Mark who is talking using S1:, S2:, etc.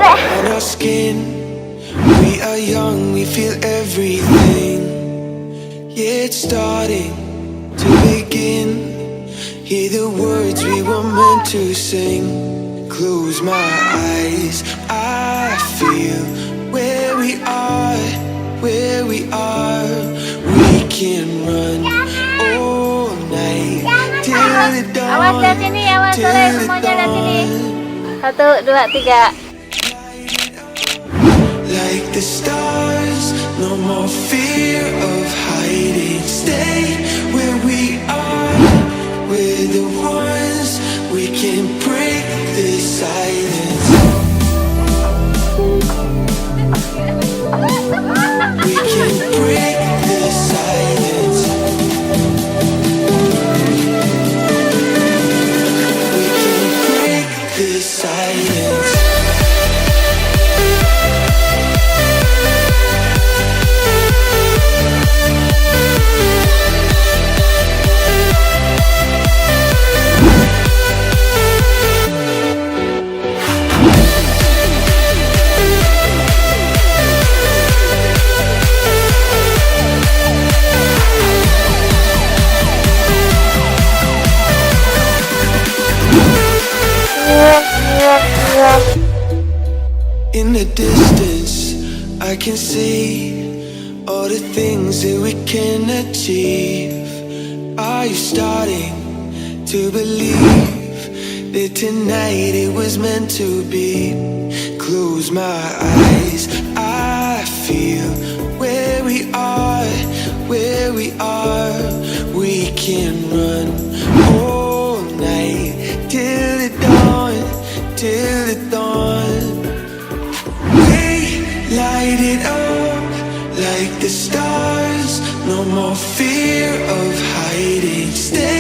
S1: on our skin. We are young, we feel everything. Yeah, it's starting to begin. Hear the words we were meant to sing. Close my eyes, I feel where we are, where we are. We can run all night till the dawn.
S2: Awas lihat sini, awas sore semuanya lihat sini. 1, 2, 3.
S1: Like the stars, no more fear of hiding. Stay where we are, we're the ones. We can break the silence. We can break the silence. We can break the silence. In the distance, I can see all the things that we can achieve. Are you starting to believe that tonight it was meant to be? Close my eyes, I feel where we are, where we are. We can run all night till the dawn, till the dawn. Light it up like the stars. No more fear of hiding. Stay